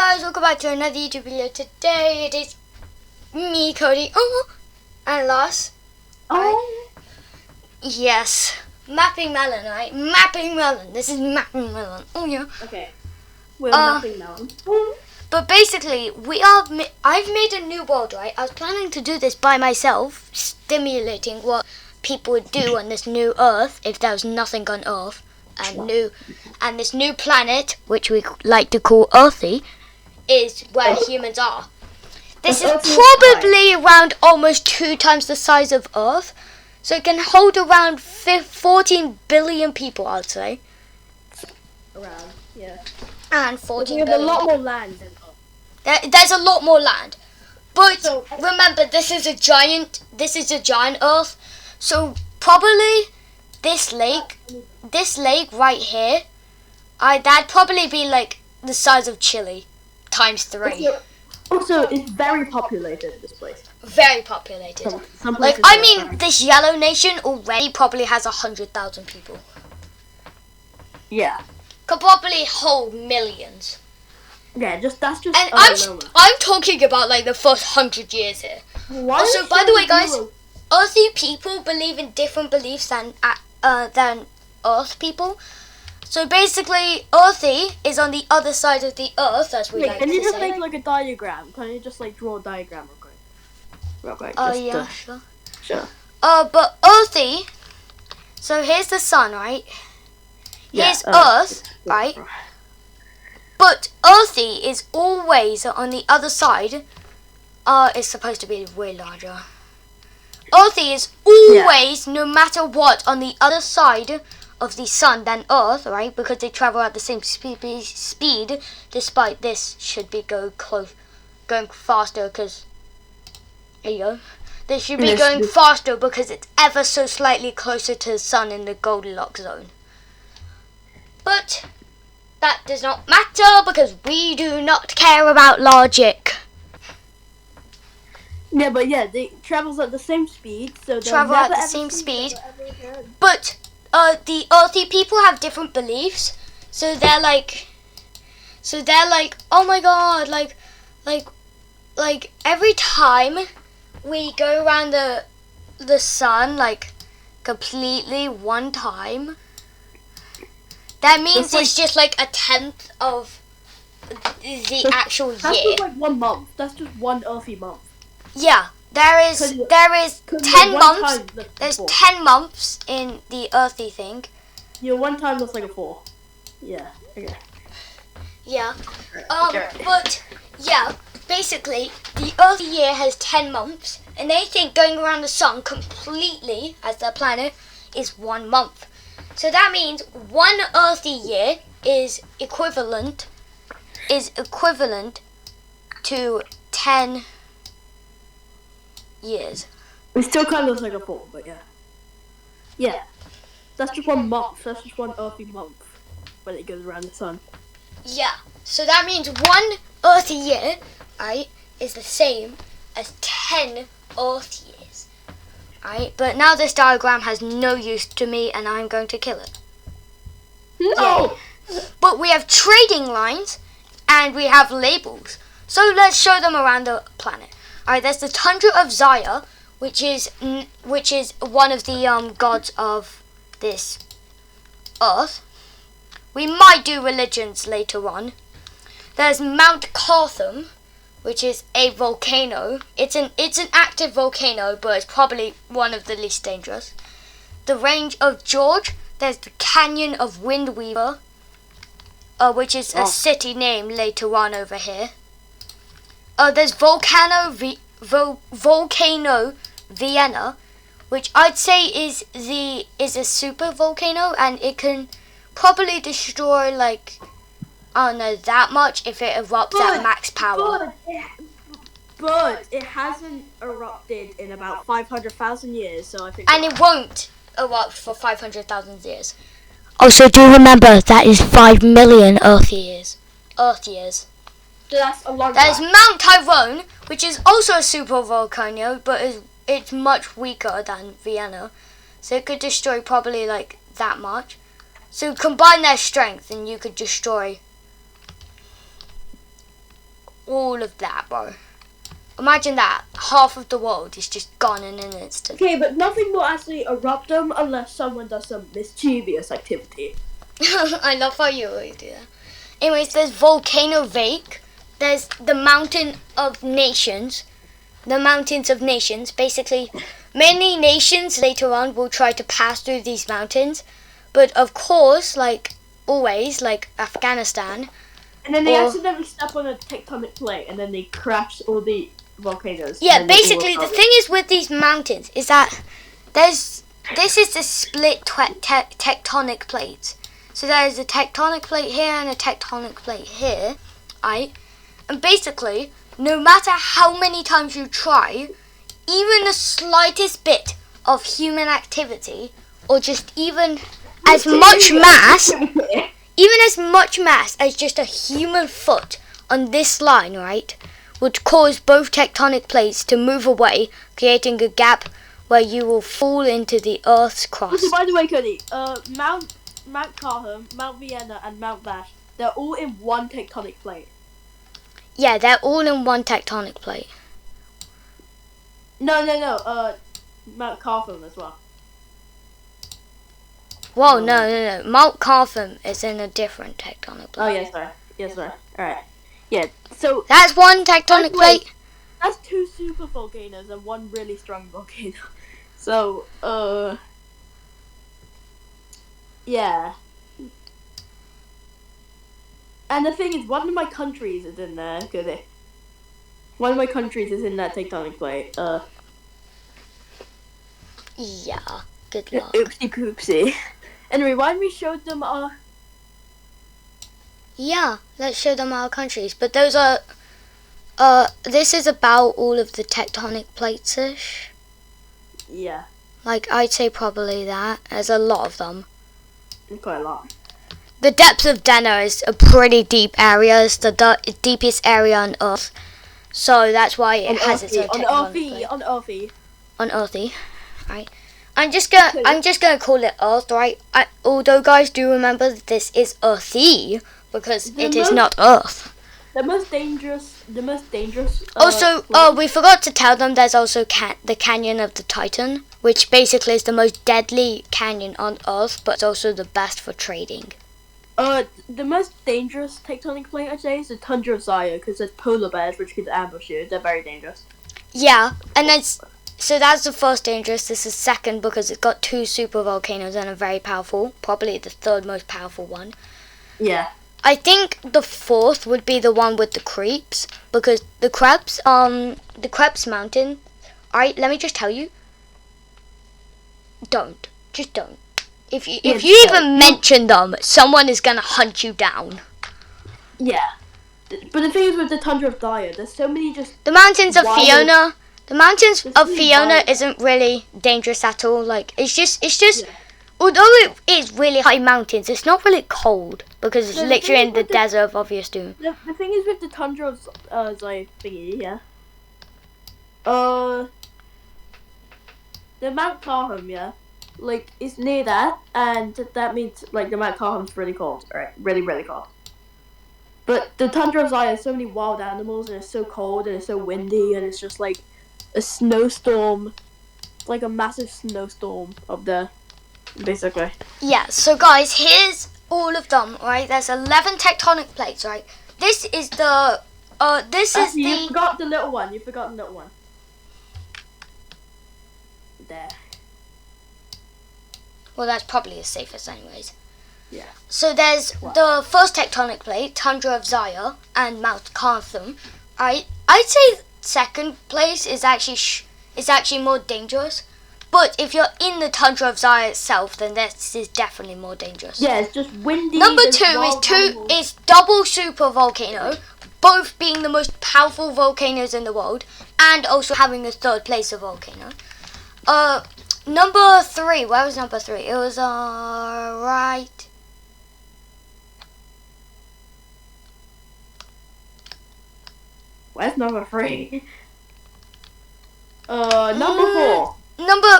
guys, welcome back to another YouTube video. Today it is me, Cody, and Lars. Oh. Yes, mapping melon, right? Mapping melon. This is mapping melon. Oh yeah. Okay. We're mapping melon. But basically, I've made a new world, right? I was planning to do this by myself, stimulating what people would do on this new Earth if there was nothing on Earth. And this new planet, which we like to call Earthy, is where humans are. This is probably around almost 2 times the size of Earth, so it can hold around 14 billion people, I'd say. Around, yeah. And 14 we have billion. a lot more land than Earth. There's a lot more land, but remember, this is a giant Earth, so probably this lake right here, that'd probably be like the size of Chile times 3. Also, it's very populated, this place. Very populated. Some like, I mean, this yellow nation already probably has 100,000 people. Yeah. Could probably hold millions. Yeah, that's just. And I'm talking about like the first 100 years here. Also, by the way, guys, Earthy people believe in different beliefs than Earth people. So basically, Earthy is on the other side of the Earth, as we like to say. Can you just make like a diagram? Can you just like draw a diagram real quick? Oh yeah, sure. Sure. But Earthy. So here's the sun, right? Here's Earth, right? But Earthy is always on the other side. It's supposed to be way larger. Earthy is always, no matter what, on the other side of the sun than Earth, right? Because they travel at the same speed, despite this should be going faster, because, there you go. They should be going faster because it's ever so slightly closer to the sun in the Goldilocks zone. But that does not matter because we do not care about logic. Yeah, but yeah, they travels at the same speed, so travel at the same speed. But the Earthy people have different beliefs, so they're like, oh my god, like every time we go around the sun like completely one time, that means it's just like a 10th of the actual year. That's just like 1 month. That's just one Earthy month. Yeah, there is 10 months. There's 10 months in the Earthy thing. Yeah, 1 time looks like a 4. Yeah. Okay. Yeah. But yeah, basically the Earthy year has 10 months, and they think going around the sun completely as their planet is 1 month. So that means 1 Earthy year is equivalent to 10 years. It still kind of looks like a 4, but yeah. Yeah. That's just 1 month. That's just 1 Earthy month when it goes around the sun. Yeah. So that means 1 Earthy year, right, is the same as 10 Earth years. Right? But now this diagram has no use to me and I'm going to kill it. No! Yeah. But we have trading lines and we have labels. So let's show them around the planet. Alright, there's the Tundra of Zaya, which is one of the gods of this Earth. We might do religions later on. There's Mount Cartham, which is a volcano. It's an active volcano, but it's probably one of the least dangerous. The Range of George. There's the Canyon of Windweaver, which is a city name later on over here. There's Volcano Vienna, which I'd say is a super volcano, and it can probably destroy like, I don't know, that much if it erupts at max power. But it hasn't erupted in about 500,000 years, so I think. And it won't erupt for 500,000 years. Also, do remember that is 5 million Earth years. So that's a long There's time. Mount Tyrone, which is also a super volcano, but it's much weaker than Vienna, so it could destroy probably like that much. So combine their strength, and you could destroy all of that, bro. Imagine that. Half of the world is just gone in an instant. Okay, but nothing will actually erupt them unless someone does some mischievous activity. I love how you always do that. Anyways, there's Volcano Lake. There's the Mountain of Nations. The Mountains of Nations. Basically, many nations later on will try to pass through these mountains. But of course, like always, like Afghanistan. And then they accidentally step on a tectonic plate and then they crash all the volcanoes. Yeah, basically the thing is with these mountains is that this is the split tectonic plates. So there's a tectonic plate here and a tectonic plate here, right? And basically, no matter how many times you try, even the slightest bit of human activity, or just even as much mass, as just a human foot on this line, right, would cause both tectonic plates to move away, creating a gap where you will fall into the Earth's crust. By the way, Cody, Mount Carham, Mount Vienna, and Mount Vash, they're all in one tectonic plate. Yeah, they're all in one tectonic plate. No, Mount Carham as well. Whoa, no. Mount Carham is in a different tectonic plate. Oh, yes, sir. Alright. Yeah, so... That's one tectonic plate. That's two super volcanoes and one really strong volcano. So, yeah. And the thing is, one of my countries is in there, Cody. One of my countries is in that tectonic plate. Yeah, good luck. Oopsie poopsie. Anyway, why don't we show them Yeah, let's show them our countries. But those are... this is about all of the tectonic plates-ish. Yeah. Like, I'd say probably that. There's a lot of them. Quite a lot. The depth of Denner is a pretty deep area. It's the deepest area on Earth. So that's why it has its own tectonic plate. On Earthy, right? I'm just gonna call it Earth, right? Although, guys, do remember this is Earthy because it is not Earth. The most dangerous. Also, we forgot to tell them there's also the Canyon of the Titan, which basically is the most deadly canyon on Earth, but it's also the best for trading. The most dangerous tectonic plate, I'd say, is the Tundra of Zaya, because there's polar bears which could ambush you. They're very dangerous. Yeah, and so that's the first dangerous. This is second because it's got two super volcanoes and a very powerful, probably the third most powerful one. Yeah. I think the fourth would be the one with the creeps, because the Krebs mountain. Alright, let me just tell you. Just don't. If you even mention them, someone is gonna hunt you down. Yeah. But the thing is with the Tundra of Zaya, there's so many just... The mountains of Fiona. The mountains of Fiona isn't really dangerous at all. Like, it's just... Yeah. Although it is really high mountains, it's not really cold because it's literally in the desert of Obvious Doom. The thing is with the Tundra of Zaya thingy, yeah. The Mount Carham, yeah. Like, it's near that, and that means, like, the Mount Carham's really cold. Alright, really, really cold. But the Tundra of Zaya has so many wild animals, and it's so cold, and it's so windy, and it's just like a snowstorm. It's like a massive snowstorm up there, basically. Yeah, so guys, here's all of them, right? There's 11 tectonic plates, right? This is the, You forgot the little one, There. Well, that's probably the safest anyways. Yeah. So there's the first tectonic plate, Tundra of Zaya, and Mount Cartham. I'd say second place is actually more dangerous. But if you're in the Tundra of Zaya itself, then this is definitely more dangerous. Yeah, it's just windy. Number two is double super volcano, both being the most powerful volcanoes in the world, and also having a third place of volcano. Number 3, where was number 3? It was, right. Where's number 3? Number 4.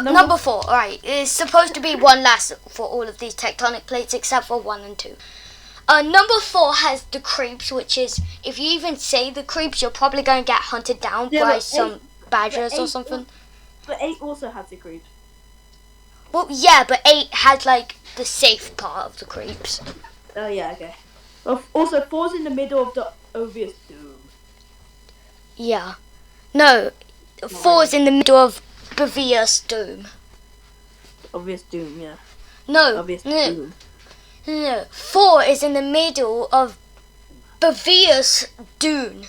Number 4, right. It's supposed to be one last for all of these tectonic plates except for 1 and 2. Number 4 has the creeps, which is, if you even say the creeps, you're probably going to get hunted down by some badgers or something. But 8 also has the creeps. Well, yeah, but 8 has, like, the safe part of the creeps. Oh, yeah, okay. Well, also, 4's in the middle of the obvious doom. Yeah. No, 4's in the middle of Bavia's doom. Obvious doom, yeah. No, Obvious doom. No, 4 is in the middle of Bavia's dune.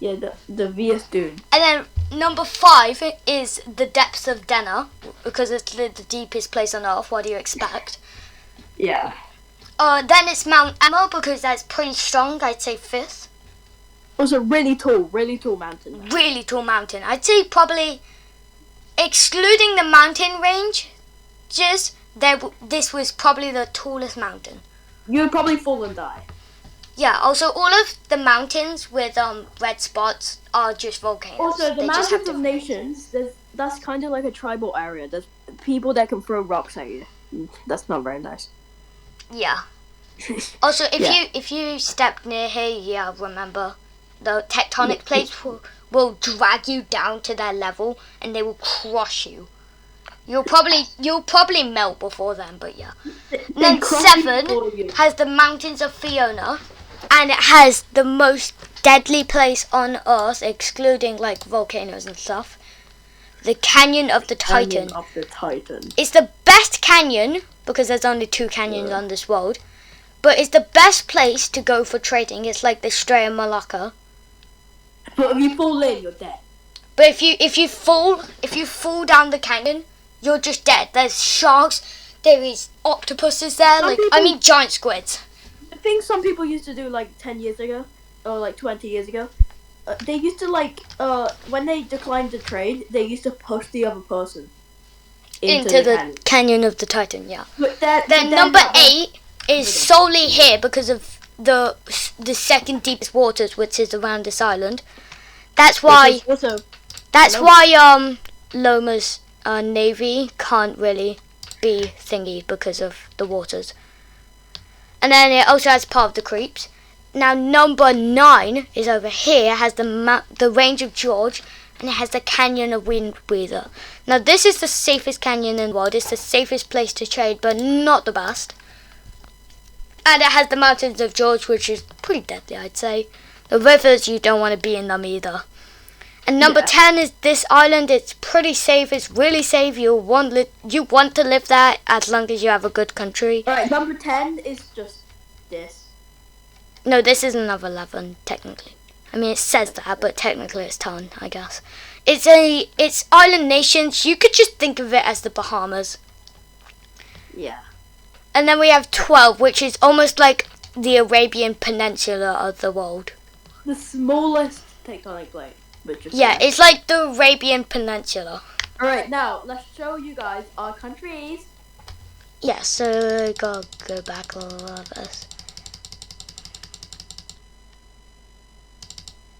Yeah, the Via's dune. And then number 5 is the depths of Denner, because it's the deepest place on Earth. What do you expect? Yeah. Then it's Mount Emma, because that's pretty strong. I'd say 5th. Also, really tall mountain. Really tall mountain. I'd say probably, excluding the mountain range, this was probably the tallest mountain. You would probably fall and die. Yeah, also all of the mountains with red spots are just volcanoes. Also, the Mountains of Nations, that's kind of like a tribal area. There's people that can throw rocks at you. That's not very nice. Yeah. Also, if you step near here, remember, the tectonic plates will drag you down to their level and they will crush you. You'll probably melt before then, but yeah. And then 7 has the Mountains of Fiona, and it has the most deadly place on Earth, excluding like volcanoes and stuff. The Canyon of the Titan. It's the best canyon because there's only 2 canyons on this world, but it's the best place to go for trading. It's like the Strait of Malacca. But if you fall in, you're dead. But if you fall down the canyon, you're just dead. There's sharks, there is octopuses there, giant squids. The thing some people used to do like 10 years ago, or like 20 years ago, they used to when they declined the trade, they used to push the other person into the canyon of the Titan, yeah. Then number 8 is solely here because of the second deepest waters, which is around this island. That's why Loma's navy can't really be thingy because of the waters. And then it also has part of the creeps. Now number 9 is over here, has the range of George, and it has the canyon of Windweather. Now this is the safest canyon in the world. It's the safest place to trade, but not the best. And it has the mountains of George, which is pretty deadly, I'd say. The rivers, you don't want to be in them either. And number 10 is this island. It's pretty safe. It's really safe. You want to live there as long as you have a good country. Alright, number 10 is just this. No, this is number 11, technically. I mean, it says that, but technically it's 10, I guess. It's island nations. You could just think of it as the Bahamas. Yeah. And then we have 12, which is almost like the Arabian Peninsula of the world. The smallest tectonic plate. It's like the Arabian Peninsula. Alright, now let's show you guys our countries. Yeah, so go back a little bit.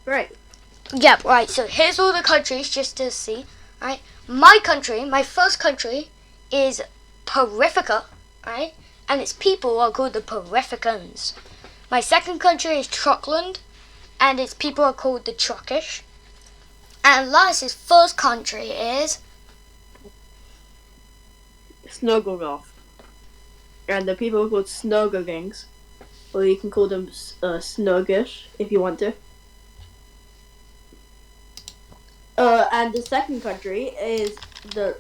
Right. Yeah, right, so here's all the countries just to see. Right? My first country is Parifica, right? And its people are called the Parificans. My second country is Truckland, and its people are called the Truckish. And last's first country is Snogolgoth. And the people are called Snogogings. Or you can call them Snogish if you want to. And the second country is the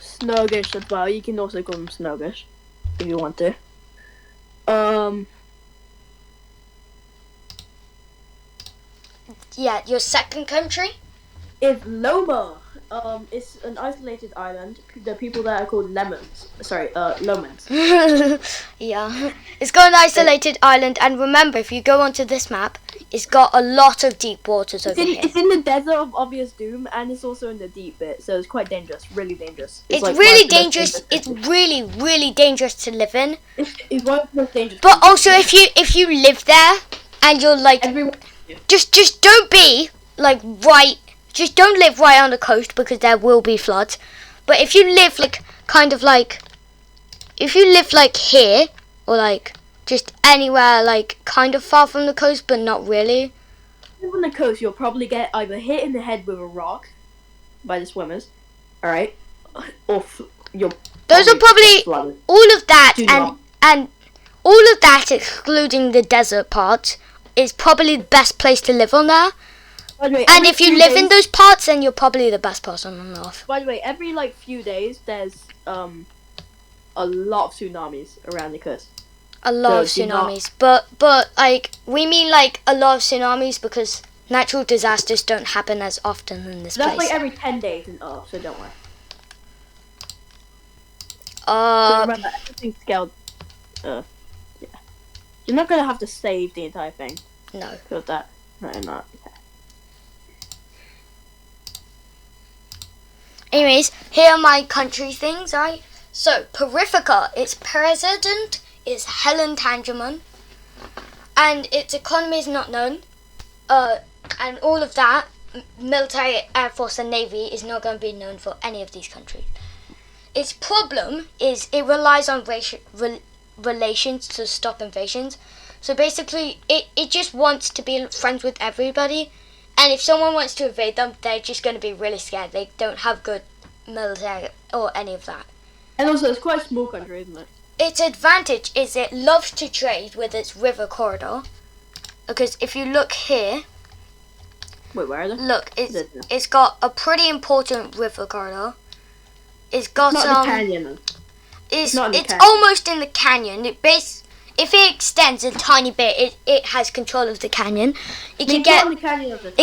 Snogish as well. You can also call them Snogish if you want to. Yeah, your second country is Loma. It's an isolated island. The people there are called Lomans. Yeah, it's got an isolated island, and remember, if you go onto this map, it's got a lot of deep waters over here. It's in the desert of obvious doom, and it's also in the deep bit, so it's quite dangerous, really dangerous. It's like really dangerous. It's really, really dangerous to live in. It's one of the most dangerous. But also, if you live there and you're like, just don't be like right just don't live right on the coast because there will be floods. But if you live if you live like here or like just anywhere like kind of far from the coast but not really. On the coast, you'll probably get either hit in the head with a rock by the swimmers, all right, or you'll. Those are probably all of that, and all of that, excluding the desert parts, is probably the best place to live on there. By the way, and if you live in those parts, then you're probably the best person on Earth. By the way, every like few days, there's a lot of tsunamis around the coast. A lot of tsunamis, but like we mean like a lot of tsunamis because natural disasters don't happen as often in this place. That's like every 10 days in Earth, so don't worry. Remember, everything's scaled. Yeah. You're not gonna have to save the entire thing. No. Because that. No, not. Okay. Anyways, here are my country things, right? So, Parifica, its president is Helen Tangerman, and its economy is not known, and all of that, military, air force and navy is not going to be known for any of these countries. Its problem is it relies on relations to stop invasions, so basically it just wants to be friends with everybody, and if someone wants to invade them, they're just going to be really scared. They don't have good military or any of that. And also, it's quite a small country, isn't it? Its advantage is it loves to trade with its river corridor. Because if you look here... Wait, where are they? Look, it's got a pretty important river corridor. It's got not the canyon. It's almost in the canyon. If it extends a tiny bit, it has control of the canyon. It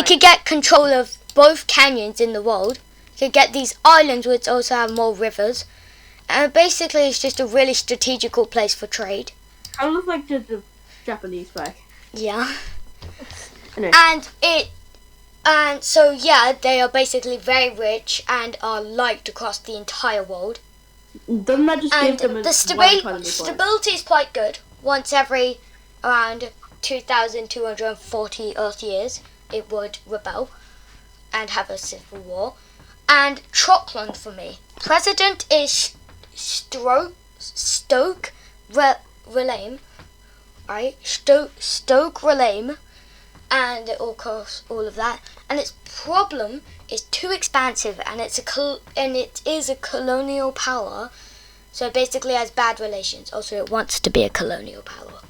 could get control of both canyons in the world. It could get these islands which also have more rivers. And basically, it's just a really strategical place for trade. I look like the Japanese flag. Yeah. Anyway. And so yeah, they are basically very rich and are liked across the entire world. Doesn't that just give them the stability is quite good. Once every around 2,240 Earth years, it would rebel and have a civil war. And Chocolate for me, president is Stoke Relame, right? Stoke Relame, and of course all of that. And its problem is too expansive, and it is a colonial power, so it basically has bad relations. Also, it wants to be a colonial power.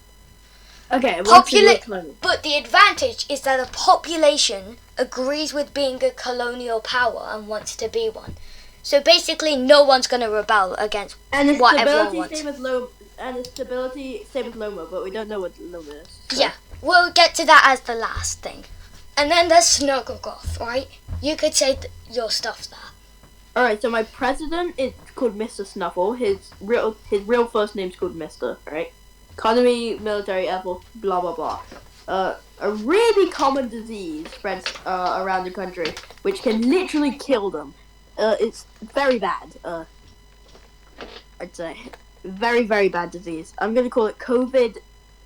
Okay, but the advantage is that the population agrees with being a colonial power and wants to be one. So basically, no one's going to rebel against what everyone wants. And its stability same as Loma, but we don't know what Loma is. So. Yeah, we'll get to that as the last thing. And then there's Snugglegoth, right? You could say your stuff there. Alright, so my president is called Mr. Snuffle. His real first name's called Mr., right? Economy, military, air force, blah, blah, blah. A really common disease spreads around the country, which can literally kill them. It's very bad. I'd say. Very, very bad disease. I'm going to call it COVID.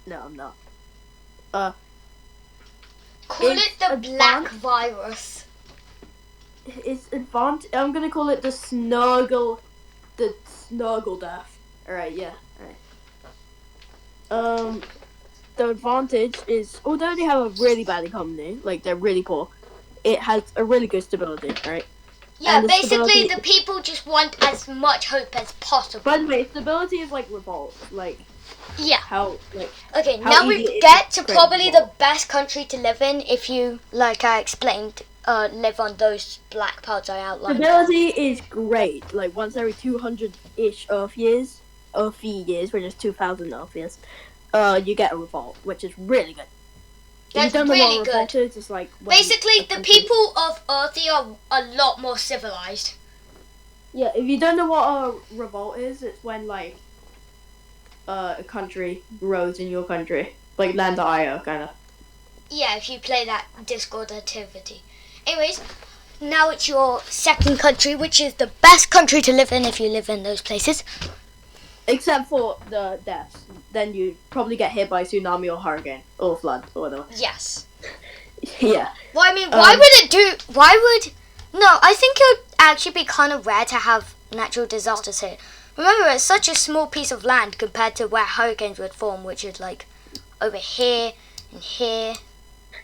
No, I'm not. Call it the black virus. It's advanced. I'm going to call it the snuggle death. Alright, yeah. Alright. The advantage is, although they have a really bad economy, like they're really poor, it has a really good stability, right? Yeah, basically the people just want as much hope as possible. By the way, stability is like revolt, like yeah. Okay, now we get to probably the best country to live in if you, like I explained, live on those black parts I outlined. Stability is great. Like once every 200-ish Earth years, which is 2,000 Earth years, you get a revolt, which is really good. That's really good. It's like basically, the people of Earthy are a lot more civilized. Yeah, if you don't know what a revolt is, it's when like a country grows in your country, like Land.io, kind of. Yeah, if you play that Discord activity. Anyways, now it's your second country, which is the best country to live in if you live in those places. Except for the deaths. Then you probably get hit by a tsunami or hurricane or flood or whatever. Yes. Yeah. Well, I mean, why would it do? Why would? No, I think it would actually be kind of rare to have natural disasters here. Remember, it's such a small piece of land compared to where hurricanes would form, which is like over here and here.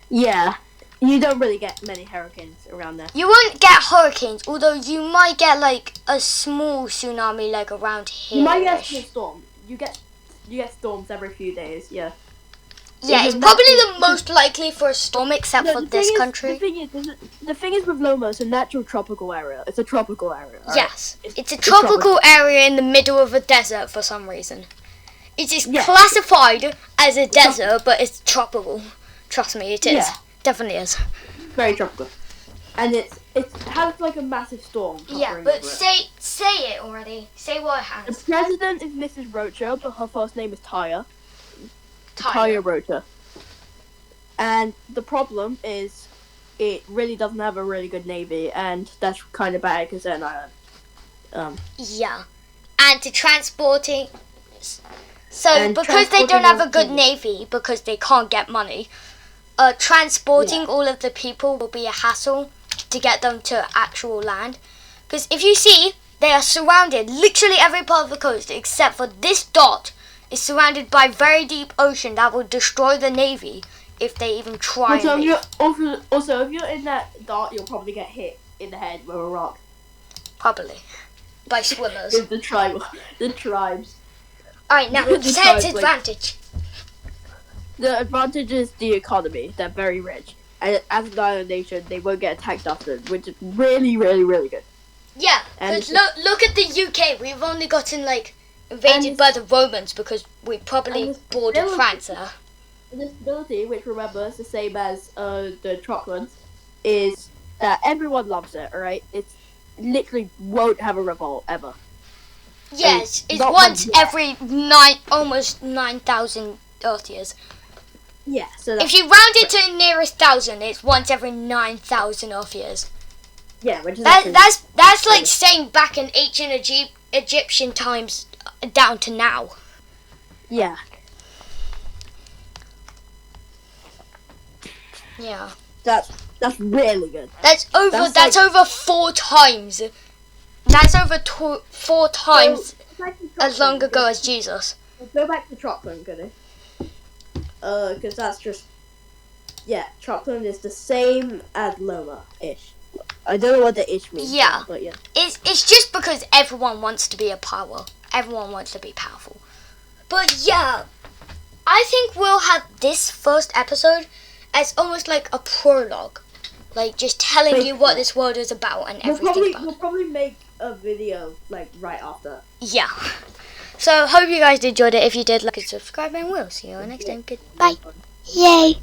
Yeah. You don't really get many hurricanes around there. You won't get hurricanes, although you might get like a small tsunami like around here. You might get a small storm. You get storms every few days. Yeah. Yeah, it's probably the most likely for a storm, except for this country. The thing is with Loma, it's a natural tropical area. It's a tropical area. Right? Yes, it's a tropical area in the middle of a desert for some reason. It is classified as a desert, but it's tropical. Trust me, it is. Yeah. Definitely is. Very tropical. And it has like a massive storm. Yeah, but say it already. Say what it has. The president is Mrs. Rocha, but her first name is Taya. Taya Rocha. And the problem is, it really doesn't have a really good navy, and that's kind of bad because then Yeah, and to transporting. So because they don't have a good navy, because they can't get money, transporting all of the people will be a hassle to get them to actual land. Because if you see, they are surrounded. Literally every part of the coast, except for this dot, is surrounded by very deep ocean that will destroy the navy if they even try. Also, if you're in that dot, you'll probably get hit in the head with a rock. Probably by swimmers. the tribes. Alright, now say its advantage. The advantage is the economy. They're very rich. And as an island nation, they won't get attacked often, which is really, really, really good. Yeah, because look at the UK. We've only gotten like invaded by the Romans because we probably bordered France there. The stability, which remember is the same as the Trotlands, is that everyone loves it, alright? It's literally won't have a revolt ever. Yes, it's once every almost 9,000 Earth years. Yeah, so if you round it to the nearest 1,000, it's once every 9,000 Earth years. Yeah, which is that's like saying back in ancient Egyptian times down to now. Yeah. Yeah. That's really good. That's over 4 times. That's over 4 times as long ago as Jesus. Go back to Trotland, could you? Because that's just... Yeah, Trotland is the same as Loma-ish. I don't know what the ish means. Yeah. But yeah. It's just because everyone wants to be a power. Everyone wants to be powerful. But yeah, I think we'll have this first episode as almost like a prologue. Like just telling you what this world is about and everything We'll probably make a video like right after. Yeah. So hope you guys enjoyed it. If you did, like and subscribe, and we'll see you next time. Goodbye. Yay.